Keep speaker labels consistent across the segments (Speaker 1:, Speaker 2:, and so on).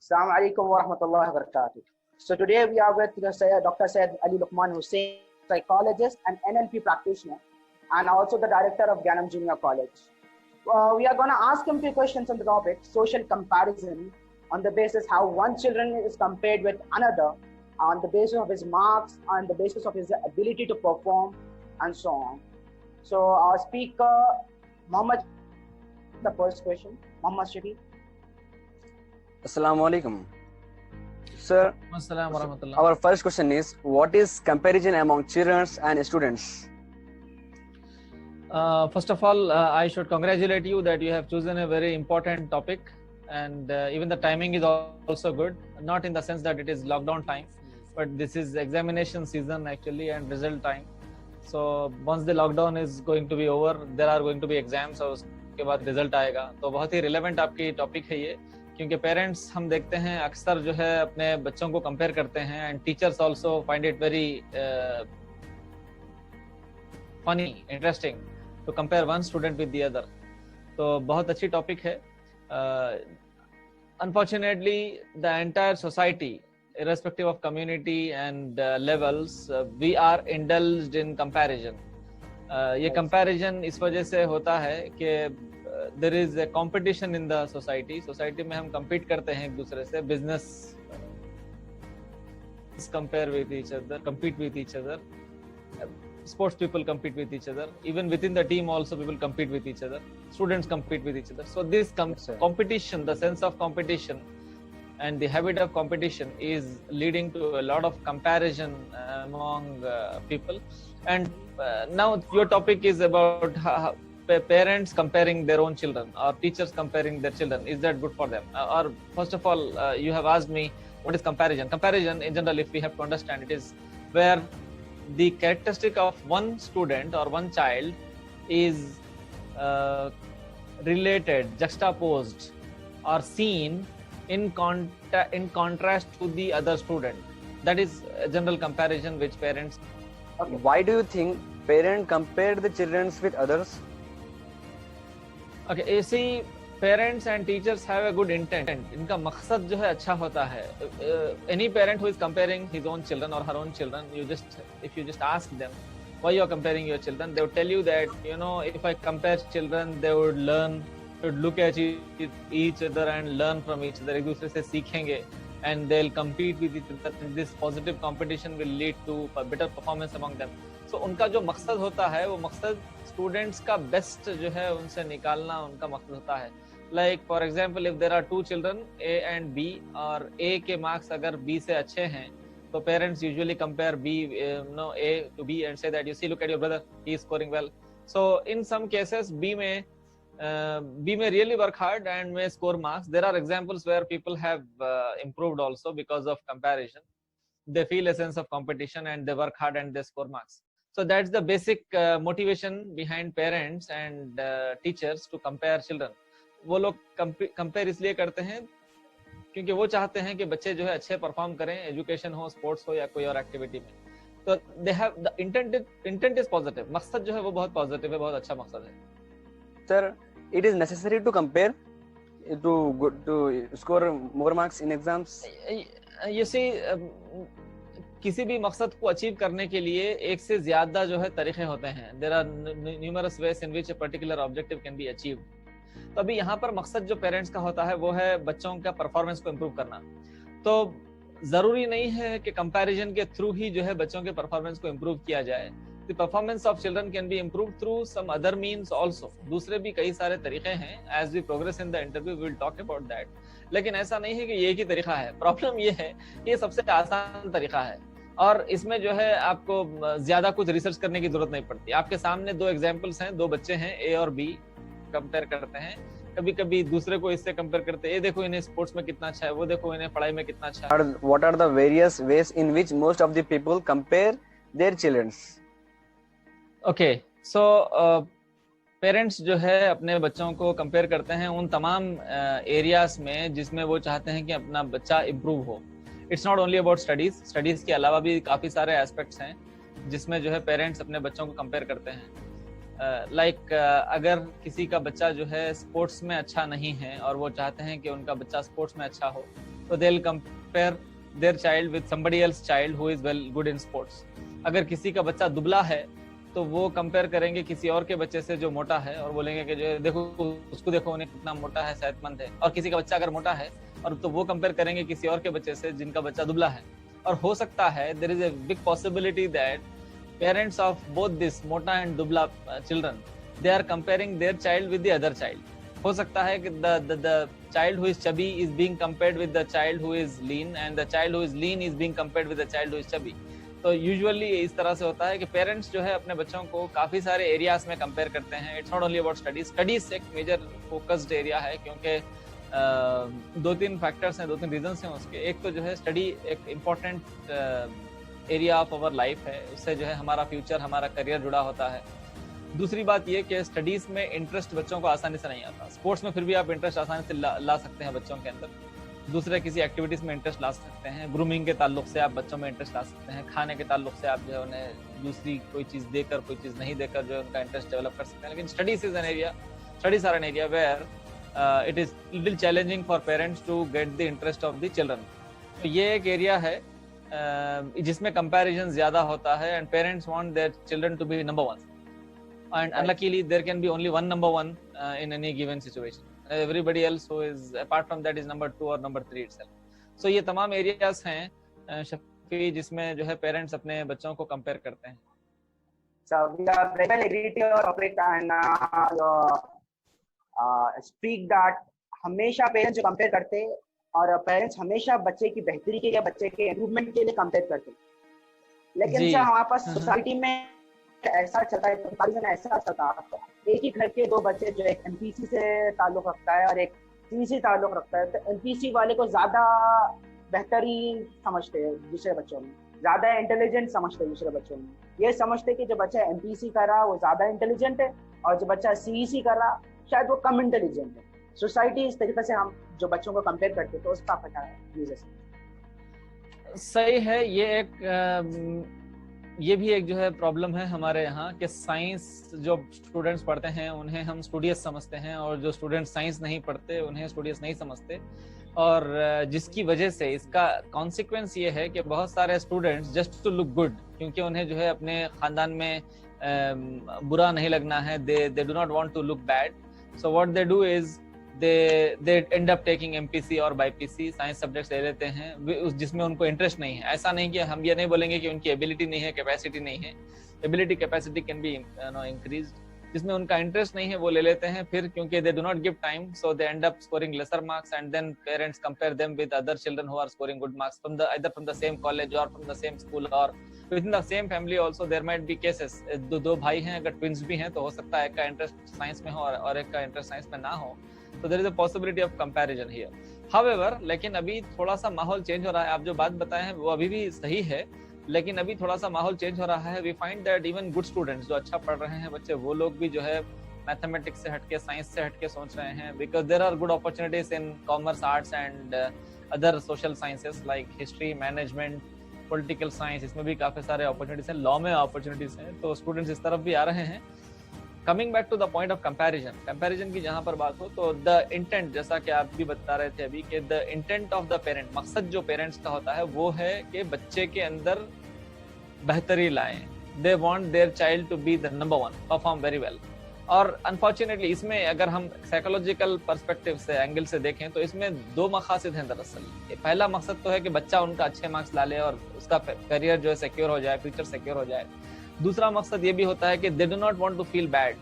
Speaker 1: Assalamu alaikum wa rahmatullahi wa barakatuh. So today we are with Dr. Syed Ali Luqman Hussain, psychologist and NLP practitioner, and also the director of Gyanam Junior College. We are going to ask him few questions on the topic social comparison, on the basis how one children is compared with another, on the basis of his marks, on the basis of his ability to perform, and so on. So our speaker, Muhammad, the first question, Muhammad Shafi.
Speaker 2: Assalamu alaikum. Sir,
Speaker 3: Assalamu warahmatullah.
Speaker 2: Our first question is, what is comparison among children and students?
Speaker 3: First of all, I should congratulate you that you have chosen a very important topic, and even the timing is also good, not in the sense that it is lockdown time, but this is examination season actually and result time. So once the lockdown is going to be over, there are going to be exams और उसके बाद result आएगा, तो बहुत ही relevant आपकी topic है ये, क्योंकि पेरेंट्स हम देखते हैं अक्सर जो है अपने बच्चों को कंपेयर करते हैं and teachers also find it very funny interesting to compare one student with the other. तो बहुत अच्छी टॉपिक है. Unfortunately the entire society irrespective of community and levels, we are indulged in comparison. ये comparison इस वजह से होता है कि there is a competition in the society. Society में हम compete करते हैं एक दूसरे से. Business compare with each other, compete with each other. Sports people compete with each other. Even within the team also people compete with each other. Students compete with each other. So this competition, the sense of competition and the habit of competition is leading to a lot of comparison among people. And now your topic is about how parents comparing their own children or teachers comparing their children. Is that good for them? Or first of all, you have asked me what is comparison. Comparison in general, if we have to understand, it is where the characteristic of one student or one child is related, juxtaposed or seen in contrast to the other student. That is a general comparison which parents.
Speaker 2: Okay. Why do you think parents compare the children with others?
Speaker 3: Okay, you see, parents and teachers have a good intent. इनका मकसद जो है अच्छा होता है. Any parent who is comparing his own children or her own children, if you just ask them why you are comparing your children, they would tell you that, you know, if I compare children, they would learn, would look at each other and learn from each other. एक दूसरे से सीखेंगे and they'll compete with each other. This positive competition will lead to a better performance among them. So उनका जो मकसद होता है वो मकसद स्टूडेंट्स का बेस्ट जो है उनसे निकालना उनका मकसद होता है. Like for example, if there are two children A and B और A के marks अगर B से अच्छे हैं तो parents usually compare A to B and say that you see, look at your brother, he is scoring well. So in some cases B may really work hard and may score marks. There are examples where people have improved also because of comparison. They feel a sense of competition and they work hard and they score marks. So that's the basic motivation behind parents and teachers to compare children. वो लोग compare इसलिए करते हैं क्योंकि वो चाहते हैं कि बच्चे जो है अच्छे परफॉर्म करें, एजुकेशन हो, स्पोर्ट्स हो या कोई और एक्टिविटी में. तो they have the intent is positive. मकसद जो है वो बहुत पॉजिटिव है, बहुत अच्छा मकसद है.
Speaker 2: Sir, it is necessary to compare to score more marks in exams.
Speaker 3: You see, किसी भी मकसद को अचीव करने के लिए एक से ज्यादा जो है तरीके होते हैं. There are numerous ways in which a particular objective can be achieved. तो अभी यहाँ पर मकसद जो पेरेंट्स का होता है वो है बच्चों का परफॉर्मेंस को इम्प्रूव करना. तो जरूरी नहीं है कि कंपैरिजन के थ्रू ही जो है बच्चों के परफॉर्मेंस को इम्प्रूव किया जाए. The performance of children can be improved through some other means also. दूसरे भी कई सारे तरीके हैं. As we progress in the interview, we will talk about that. लेकिन ऐसा नहीं है कि ये एक ही तरीका है. प्रॉब्लम ये है कि ये सबसे आसान तरीका है और इसमें जो है आपको ज्यादा कुछ रिसर्च करने की जरूरत नहीं पड़ती. आपके सामने दो एग्जाम्पल्स हैं, दो बच्चे हैं, ए और बी कंपेयर करते हैं. कभी कभी दूसरे को इससे कंपेयर करते हैं, ये देखो इन्हें स्पोर्ट्स में कितना अच्छा है, वो देखो इन्हें पढ़ाई में कितना अच्छा है.
Speaker 2: What are the various ways in which most of the people compare their children?
Speaker 3: Okay, so parents जो है अपने बच्चों को कंपेयर करते हैं उन तमाम एरियाज में जिसमें वो चाहते हैं कि अपना बच्चा इम्प्रूव हो. It's not only about studies के अलावा भी काफ़ी सारे एस्पेक्ट्स हैं जिसमें जो है पेरेंट्स अपने बच्चों को कंपेयर करते हैं. अगर किसी का बच्चा जो है स्पोर्ट्स में अच्छा नहीं है और वो चाहते हैं कि उनका बच्चा स्पोर्ट्स में अच्छा हो, तो they will compare there child with somebody else child who is well good in sports. अगर किसी का बच्चा दुबला है तो वो कंपेयर करेंगे किसी और के बच्चे से जो मोटा है और बोलेंगे कि जो देखो उसको देखो उन्हें कितना मोटा है, सेहतमंद है। और किसी का बच्चा अगर मोटा है और तो वो कंपेयर करेंगे किसी और के बच्चे से जिनका बच्चा दुबला है। और हो सकता है there is a big possibility that parents of both this मोटा एंड दुबला children they are comparing their child with the other child. हो सकता है कि the child who is chubby is being compared with the child who is lean and the child who is lean is being compared with the child who is chubby। तो usually इस तरह से होता है कि पेरेंट्स जो है अपने बच्चों को काफी सारे एरियाज में कंपेयर करते हैं। It's not only about studies एक मेजर फोकस्ड एरिया है, क्योंकि दो तीन फैक्टर्स हैं, दो तीन रीजंस हैं उसके। एक तो जो है स्टडी एक important area of our life है, उससे जो है हमारा फ्यूचर, हमारा करियर जुड़ा होता है। दूसरी बात ये कि स्टडीज में इंटरेस्ट बच्चों को आसानी से नहीं आता। स्पोर्ट्स में फिर भी आप इंटरेस्ट आसानी से ला सकते हैं बच्चों के अंदर। दूसरे किसी एक्टिविटीज में इंटरेस्ट ला सकते हैं। ग्रूमिंग के ताल्लुक से आप बच्चों में इंटरेस्ट ला सकते हैं। खाने के ताल्लुक से आप जो है उन्हें दूसरी कोई चीज देकर, कोई चीज नहीं देकर जो है उनका इंटरेस्ट डेवलप कर सकते हैं। लेकिन studies are an area where it is little challenging for parents to get the interest of the children. तो ये एक एरिया है जिसमें कंपैरिजन ज्यादा होता है and parents want their children to be number one. And unluckily there can be only one number one in any given situation. Everybody else who is apart from that is number 2 or number 3 itself. So ये तमाम areas हैं शफी जिसमें जो है parents अपने बच्चों को compare करते हैं।
Speaker 1: So we are very well agree to your topic and speak that हमेशा पेरेंट्स जो कंपेयर करते हैं और पेरेंट्स हमेशा बच्चे की बेहतरी के या बच्चे के इम्प्रूवमेंट के लिए कंपेयर करते हैं। लेकिन सर हमारे पास सोसाइटी में ऐसा चलता है, कंपैरिजन ऐसा चलता है, एक ही घर के दो बच्चे जो एक एमपीसी से ताल्लुक रखता है और एक सीसी ताल्लुक रखता है, तो एमपीसी वाले को ज्यादा बेहतरीन समझते हैं दूसरे बच्चों में, ज्यादा इंटेलिजेंट समझते हैं दूसरे बच्चों में। ये समझते हैं कि जो बच्चा एमपीसी कर रहा वो ज्यादा इंटेलिजेंट है और जो बच्चा सीईसी कर रहा शायद वो कम इंटेलिजेंट है। सोसाइटी इस तरीके से हम जो बच्चों को कंपेयर करते हैं, तो उसका पता है।
Speaker 3: सही है। ये भी एक जो है प्रॉब्लम है हमारे यहाँ कि साइंस जो स्टूडेंट्स पढ़ते हैं उन्हें हम स्टूडियस समझते हैं और जो स्टूडेंट्स साइंस नहीं पढ़ते उन्हें स्टूडियस नहीं समझते। और जिसकी वजह से इसका कॉन्सिक्वेंस ये है कि बहुत सारे students just to look good, क्योंकि उन्हें जो है अपने खानदान में बुरा नहीं लगना है, they do not want to look bad, so what they do is they end up taking MPC और BPC साइंस सब्जेक्ट्स ले लेते हैं जिसमें उनको इंटरेस्ट नहीं है। ऐसा नहीं कि हम ये नहीं बोलेंगे कि उनकी एबिलिटी नहीं है, कैपेसिटी नहीं है। Ability capacity can be increased. जिसमें उनका इंटरेस्ट नहीं है वो ले लेते हैं फिर, क्योंकि they do not give time, so they end up scoring lesser marks and then parents compare them with other children who are scoring good marks from the either from the same college or from the same school or within the same family also there might be cases। दो भाई हैं, अगर twins भी हैं तो हो सकता है एक का इंटरेस्ट साइंस में हो और एक का इंटरेस्ट साइंस में ना हो, तो there is a possibility of comparison here। However, लेकिन अभी थोड़ा सा माहौल चेंज हो रहा है। आप जो बात बताए हैं वो अभी भी सही है, लेकिन अभी थोड़ा सा माहौल चेंज हो रहा है। We find that even good students जो अच्छा पढ़ रहे हैं बच्चे, वो लोग भी जो है मैथमेटिक्स से हटके, साइंस से हटके सोच रहे हैं, because there are good opportunities in commerce, arts and other social sciences like history, management, political science। इसमें भी काफी सारे अपॉर्चुनिटीज हैं, लॉ में अपॉर्चुनिटीज हैं, तो स्टूडेंट्स इस तरफ भी आ रहे हैं। Coming back to the point of comparison की जहां पर बात हो, तो द इंटेंट, जैसा कि आप भी बता रहे थे अभी, कि the intent of the parent, मकसद जो पेरेंट्स का होता है वो है कि बच्चे के अंदर बेहतरी लाएं। They want their child to be the number one, perform very well. और अनफॉर्चुनेटली इसमें अगर हम साइकोलॉजिकल पर्सपेक्टिव से, एंगल से देखें, तो इसमें दो मकासद हैं दरअसल। पहला मकसद तो है कि बच्चा उनका अच्छे मार्क्स ला ले और उसका करियर जो है सिक्योर हो जाए, फ्यूचर सिक्योर हो जाए। दूसरा मकसद ये भी होता है कि they do not want to feel bad.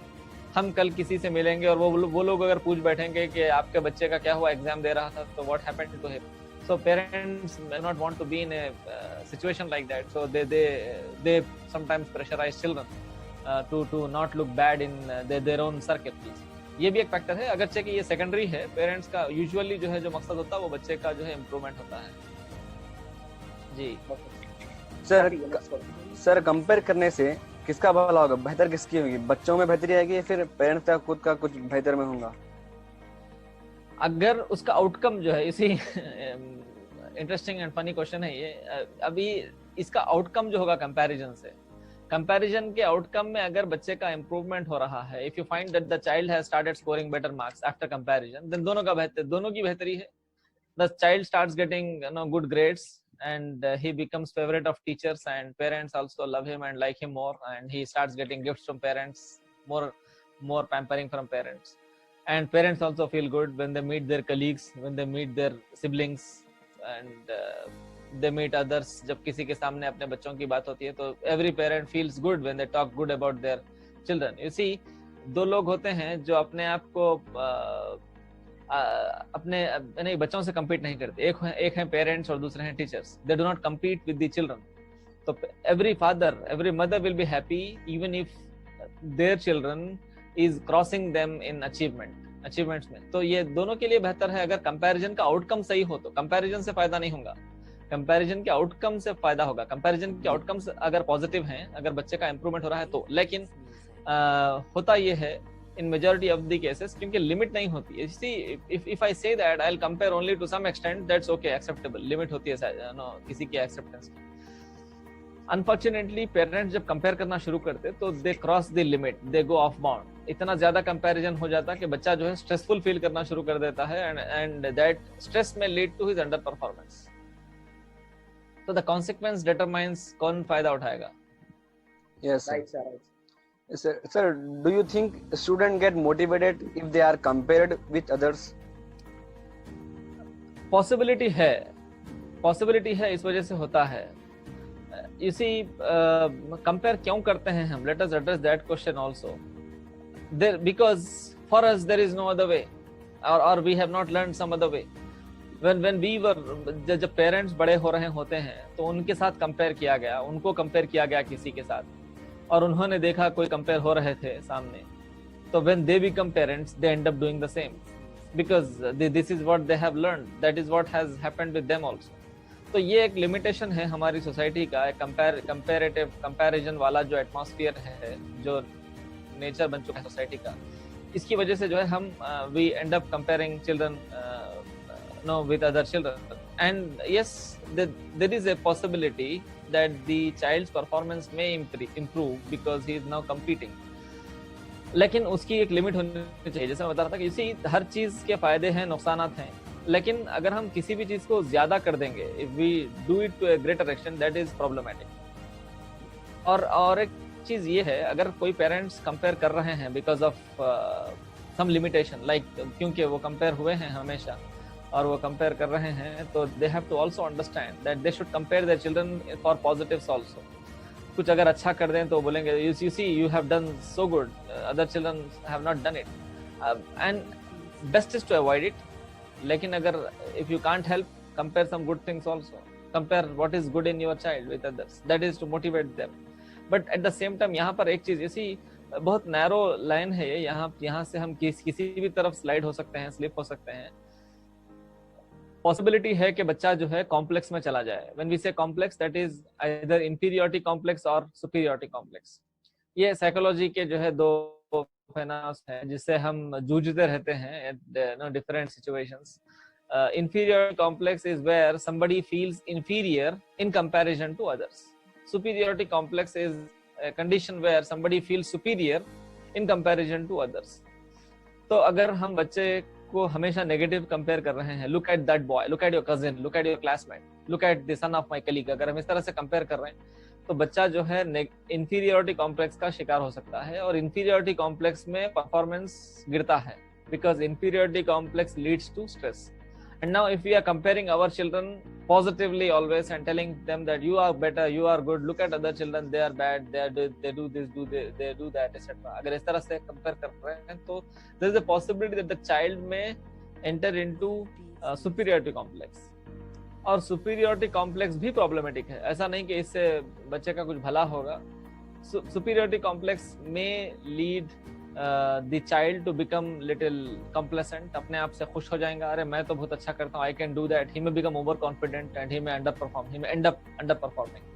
Speaker 3: हम कल किसी से मिलेंगे और वो लोग अगर पूछ बैठेंगे कि आपके बच्चे का क्या हुआ, एग्जाम दे रहा था, तो what happened to him, so parents do not want to be in a situation like that, so they sometimes pressurize children to not look bad in their own circles. ये भी एक फैक्टर है, अगरचे कि ये सेकेंडरी है। Parents का usually जो है जो मकसद होता है वो बच्चे का जो है इम्प्रूवमेंट होता है। जी
Speaker 2: सर कंपेयर करने से किसका भला होगा, बेहतर किसकी होगी? बच्चों में बेहतरी आएगी या फिर पेरेंट्स का खुद का कुछ बेहतर में होगा?
Speaker 3: अगर उसका आउटकम जो है, इसी इंटरेस्टिंग एंड फनी क्वेश्चन है ये। अभी इसका आउटकम जो होगा कंपैरिजन से, कंपैरिजन के आउटकम में अगर बच्चे का इंप्रूवमेंट हो रहा है, if you find that the child has started scoring better marks after comparison, then दोनों की बेहतरी है। the child starts getting good grades, and he becomes favorite of teachers, and parents also love him and like him more, and he starts getting gifts from parents, more pampering from parents, and parents also feel good when they meet their colleagues, when they meet their siblings, and they meet others. जब किसी के सामने अपने बच्चों की बात होती है तो every parent feels good when they talk good about their children. You see, दो लोग होते हैं जो अपने आप को अपने नहीं बच्चों से compete नहीं करते. एक हैं parents और दूसरे हैं teachers. They do not compete with the children. तो every father, every mother will be happy even if their children is crossing them in achievements में. तो ये दोनों के लिए बेहतर है अगर कंपैरिजन का आउटकम सही हो. तो कंपैरिजन से फायदा नहीं होगा, कंपैरिजन के आउटकम से फायदा होगा. कंपैरिजन के आउटकम्स अगर पॉजिटिव हैं, अगर बच्चे का इंप्रूवमेंट हो रहा है तो. लेकिन होता ये है in majority of the cases क्योंकि लिमिट नहीं होती है. See, if I say that I'll compare only to some extent, that's okay, acceptable. Limit होती है किसी की एक्सेप्टेंस की. अनफॉर्चुनेटली पेरेंट्स जब कंपेयर करना शुरू करते तो they cross the limit, they go of bound. इतना ज्यादा कंपैरिजन हो जाता है कि बच्चा जो है स्ट्रेसफुल फील करना शुरू कर देता है, एंड दैट स्ट्रेस में lead to his underperformance. तो द कॉन्सिक्वेंस डिटरमाइंस कौन फायदा उठाएगा.
Speaker 2: Yes,
Speaker 1: Right, sir. Right.
Speaker 2: sir, do you think students get motivated if they are compared with others?
Speaker 3: Possibility है, इस वजह से होता है. You see, compare क्यों करते हैं हम? Let us address that question also. Because for us there is no other way, or we have not learned some other way. When we were, जब पेरेंट्स बड़े हो रहे होते हैं तो उनके साथ कंपेयर किया गया, उनको कंपेयर किया गया किसी के साथ, और उन्होंने देखा कोई कंपेयर हो रहे थे सामने. तो when they become parents, they end up doing the same because this is what they have learned, that is what has happened with them also. तो ये एक लिमिटेशन है हमारी सोसाइटी का, कंपैरेटिव कंपैरिजन वाला जो एटमॉस्फेयर है, जो नेचर बन चुका है सोसाइटी का. इसकी वजह से जो है हम we end up comparing children with other children, and yes, there is a possibility that the child's performance may improve because he is now competing. लेकिन उसकी एक लिमिट होनी चाहिए. जैसे मैं बता रहा था कि इसी हर चीज के फायदे हैं, नुकसानात हैं, लेकिन अगर हम किसी भी चीज को ज्यादा कर देंगे, if we do it to a greater extent, that is problematic. और एक चीज ये है, अगर कोई पेरेंट्स कंपेयर कर रहे हैं because of some limitation, like क्योंकि वो कंपेयर हुए हैं हमेशा और वो कंपेयर कर रहे हैं, तो they have to also understand that they should compare their children for positives also. कुछ अगर अच्छा कर दें तो बोलेंगे you see you have done so good, other children have not done it, and best is to avoid it. लेकिन अगर if you can't help, compare some good things also, compare what is good in your child with others, that is to motivate them. But at the same time यहाँ पर एक चीज, इसी बहुत narrow line है ये, यहाँ से हम किसी भी तरफ स्लाइड हो सकते हैं, स्लिप हो सकते हैं. पॉसिबिलिटी है कि बच्चा जो है कॉम्प्लेक्स में चला जाए. व्हेन वी से complex, that is either inferiority complex और सुपीरियरिटी कॉम्प्लेक्स. ये साइकोलॉजी के जो है दो फेनास हैं जिससे हम जूझते रहते हैं at different situations. Inferiority complex is where somebody feels inferior in comparison to others. Superiority complex is a condition where somebody feels superior in comparison to others. तो अगर हम बच्चे को हमेशा नेगेटिव कंपेयर कर रहे हैं, look at that boy, look at your cousin, look at your classmate, look at the son of my colleague, अगर हम इस तरह से कंपेयर कर रहे हैं तो बच्चा जो है इंफीरियरिटी कॉम्प्लेक्स का शिकार हो सकता है, और इंफीरियरिटी कॉम्प्लेक्स में परफॉर्मेंस गिरता है because inferiority complex leads to stress. And now if we are comparing our children positively always and telling them that you are better, you are good, look at other children, they are bad, they do this, they do that, etc. अगर इस तरह से compare कर रहे हैं तो there is a possibility that the child may enter into superiority complex. और superiority complex भी problematic है. ऐसा नहीं कि इससे बच्चे का कुछ भला होगा. Superiority complex may lead the child to become little complacent. अपने आप से खुश हो जाएगा, अरे मैं तो बहुत अच्छा करता हूँ, I can do that. He may become overconfident and he may underperform. He may end up underperforming.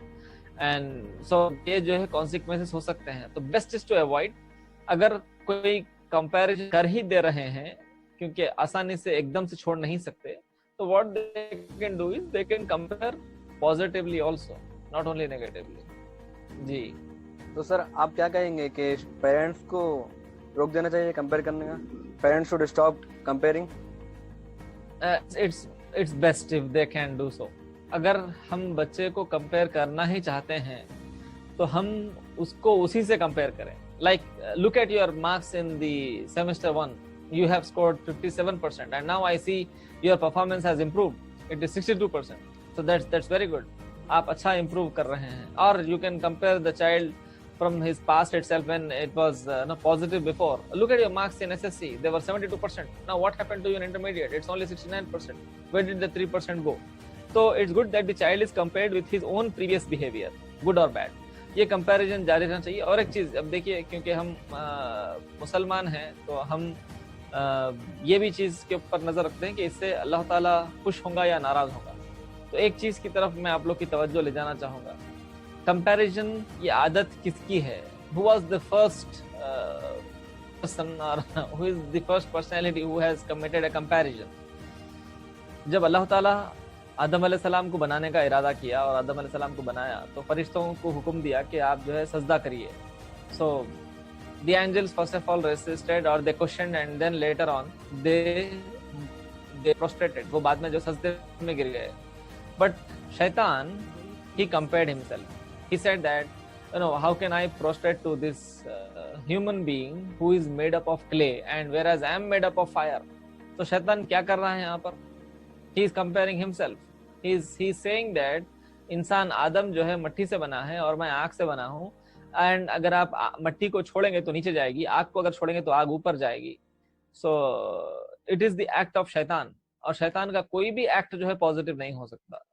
Speaker 3: And so ये जो है consequences हो सकते हैं. तो best is to avoid. अगर कोई comparison कर ही दे रहे हैं क्योंकि आसानी से एकदम से छोड़ नहीं सकते, तो what they can do is they can compare positively also, not only negatively. जी.
Speaker 2: तो सर आप क्या कहेंगे कि पेरेंट्स को रोक देना चाहिए कंपेयर करने का? Parents should stop comparing.
Speaker 3: it's best if they can do so. अगर हम बच्चे को कंपेयर करना ही चाहते हैं तो हम उसको उसी से कंपेयर करें. Like look at your marks in the semester 1. You have scored 57% and now I see your performance has improved. It is 62%. So that's very good. आप अच्छा improve कर रहे हैं. Or you can compare the child from his past itself when it was positive before. Look at your marks in SSC. They were 72%. Now what happened to you in intermediate? It's only 69%. Where did the 3% go? So it's good that the child is compared with his own previous behavior, good or bad. ये comparison जारी रहना चाहिए. और एक चीज, अब देखिए, क्योंकि हम मुसलमान हैं तो हम ये भी चीज के ऊपर नजर रखते हैं कि इससे अल्लाह ताला खुश होगा या नाराज होगा. तो एक चीज की तरफ मैं आप लोग की तवज्जो ले जाना चाहूंगा. कंपैरिजन, ये आदत किसकी है? Who was the first person और who is the first personality who has committed a comparison? जब अल्लाह ताला आदम अलैहिस्सलाम को बनाने का इरादा किया और आदम अलैहिस्सलाम को बनाया तो फरिश्तों को हुक्म दिया कि आप जो है सजदा करिए. So the angels first of all resisted और they questioned and then later on they prostrated. वो बाद में जो सजदे में गिर गए. बट शैतान, he compared himself. He said that, how can I prostrate to this human being who is made up of clay and whereas I am made up of fire? तो शैतान क्या कर रहा है यहाँ पर? He is comparing himself. He is saying that इंसान आदम जो है मट्टी से बना है और मैं आग से बना हूँ. एंड अगर आप मट्टी को छोड़ेंगे तो नीचे जाएगी, आग को अगर छोड़ेंगे तो आग ऊपर जाएगी. So it is the act of शैतान. और शैतान का कोई भी एक्ट जो है पॉजिटिव नहीं हो सकता.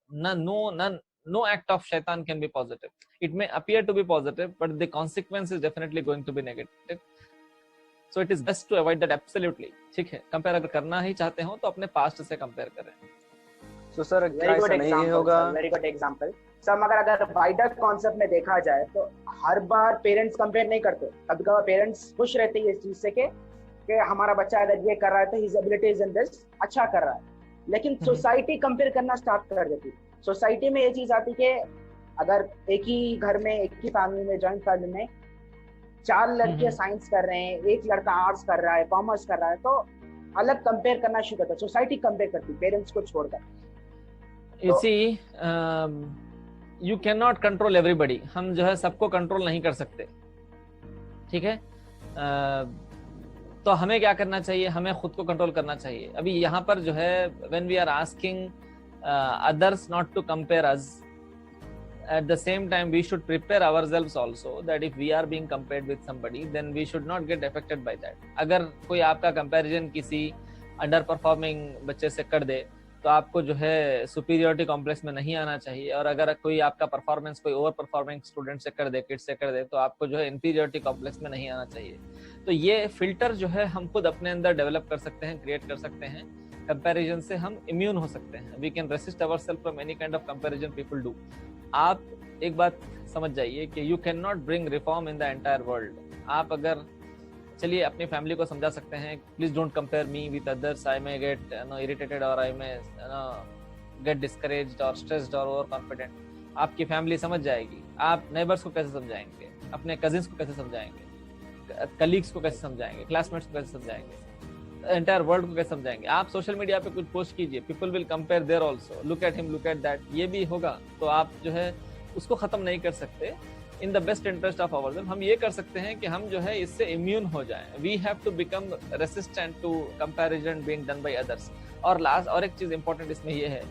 Speaker 3: No act of shaitan can be positive. It may appear to be positive, but the consequence is definitely going to be negative. So it is best to avoid that absolutely. ठीक है, compare अगर करना ही चाहते हो तो अपने past से compare करें.
Speaker 2: So sir, क्या ऐसा नहीं होगा?
Speaker 1: Very good example. सर, मगर अगर वाइडर कॉन्सेप्ट में देखा जाए तो हर बार पेरेंट्स कंपेयर नहीं करते. कभी कभी पेरेंट्स खुश रहते हैं इस चीज से कि हमारा बच्चा अगर ये कर रहा है तो हिज एबिलिटीज इन दिस अच्छा कर रहा है. लेकिन सोसाइटी कंपेयर करना स्टार्ट कर देती है. सोसाइटी में ये चीज आती कि अगर एक ही घर में, एक ही फैमिली में, जॉइंट फैमिली में 4 लड़के साइंस कर रहे हैं, एक लड़का आर्ट्स कर रहा है, कॉमर्स कर रहा है, तो अलग कंपेयर करना शुरू करता है. सोसाइटी कंपेयर करती है पेरेंट्स को छोड़कर.
Speaker 3: You see, you cannot control everybody. हम जो है सबको कंट्रोल नहीं कर सकते. ठीक है, तो हमें क्या करना चाहिए? हमें खुद को कंट्रोल करना चाहिए. अभी यहाँ पर जो है when we are asking others not to compare us, at the same time we should prepare ourselves also that if we are being compared with somebody then we should not get affected by that. अगर कोई आपका comparison किसी under performing बच्चे से कर दे तो आपको जो है सुपीरियरिटी कॉम्प्लेक्स में नहीं आना चाहिए. और अगर कोई आपका परफॉर्मेंस कोई ओवर परफॉर्मिंग स्टूडेंट से कर दे, किड से कर दे, तो आपको जो है इंफीरियरिटी कॉम्प्लेक्स में नहीं आना चाहिए. तो ये फिल्टर जो है हम खुद अपने अंदर डेवलप कर सकते हैं, क्रिएट कर सकते हैं. कंपैरिजन से हम इम्यून हो सकते हैं. We can resist ourself from any kind of comparison people do. आप एक बात समझ जाइए कि you can not bring reform in the entire world. आप अगर, चलिए अपनी फैमिली को समझा सकते हैं, please don't compare me with others, I may get irritated और आई मे गेट डिस्करेज्ड और स्ट्रेस्ड और ओवर कॉन्फिडेंट. आपकी फैमिली समझ जाएगी. आप नेबर्स को कैसे समझाएंगे? अपने कजिन्स को कैसे समझाएंगे? कलीग्स को कैसे समझाएंगे? क्लासमेट्स को कैसे समझाएंगे? एंटायर वर्ल्ड को कैसे समझाएंगे? आप सोशल मीडिया पे कुछ पोस्ट कीजिए, people will compare there also, look at him, look at that. ये भी होगा तो आप जो है उसको खत्म नहीं कर सकते. In the best interest of ourself हम ये कर सकते हैं कि हम जो है इससे इम्यून हो जाएं. We have to become resistant to comparison being done by others. और लास्ट और एक चीज इंपॉर्टेंट इसमें ये है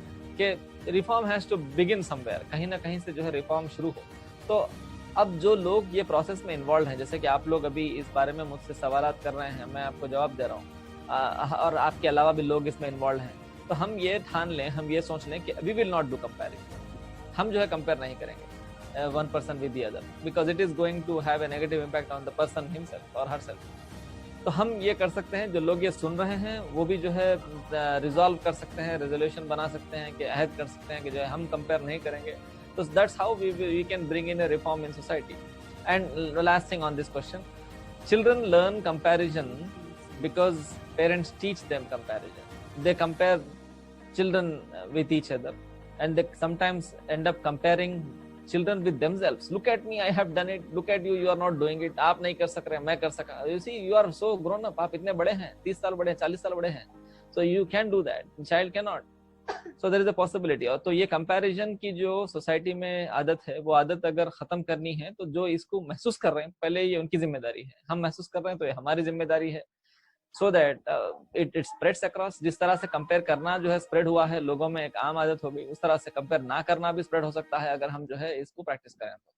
Speaker 3: कि reform has to begin somewhere. कहीं ना कहीं से जो है रिफॉर्म शुरू हो. तो अब जो लोग ये प्रोसेस में इन्वॉल्व हैं, जैसे कि आप लोग अभी इस बारे में मुझसे सवालात कर रहे हैं, मैं आपको जवाब दे रहा हूँ, और आपके अलावा भी लोग इसमें इन्वॉल्व हैं, तो हम ये ठान लें, हम ये सोच लें कि we will not do comparison. हम जो है कंपेयर नहीं करेंगे one person with the other because it is going to have a negative impact on the person himself or herself. तो हम ये कर सकते हैं, जो लोग ये सुन रहे हैं वो भी जो है रिजॉल्व कर सकते हैं, रेजोल्यूशन बना सकते हैं कि अहद कर सकते हैं कि जो है हम कंपेयर नहीं करेंगे. तो that's how we can bring in a reform in society. And last thing on this question, children learn comparison because parents teach them comparison. They compare children with each other and they sometimes end up comparing children with themselves. Look at me, I have done it. Look at you, you are not doing it. आप नहीं कर सक रहे, मैं कर सका. You see, you are so grown up. आप इतने बड़े हैं, 30 साल बड़े हैं, 40 साल बड़े हैं. So you can do that. Child cannot. So there is a possibility. और तो ये कंपैरिजन की जो सोसाइटी में आदत है, वो आदत अगर खत्म करनी है तो जो इसको महसूस कर रहे हैं पहले ये उनकी जिम्मेदारी है, हम महसूस कर रहे हैं तो ये हमारी जिम्मेदारी है, so that it spreads across. जिस तरह से कंपेयर करना जो है स्प्रेड हुआ है, लोगों में एक आम आदत हो गई, उस तरह से कंपेयर ना करना भी स्प्रेड हो सकता है अगर हम जो है इसको प्रैक्टिस करें तो।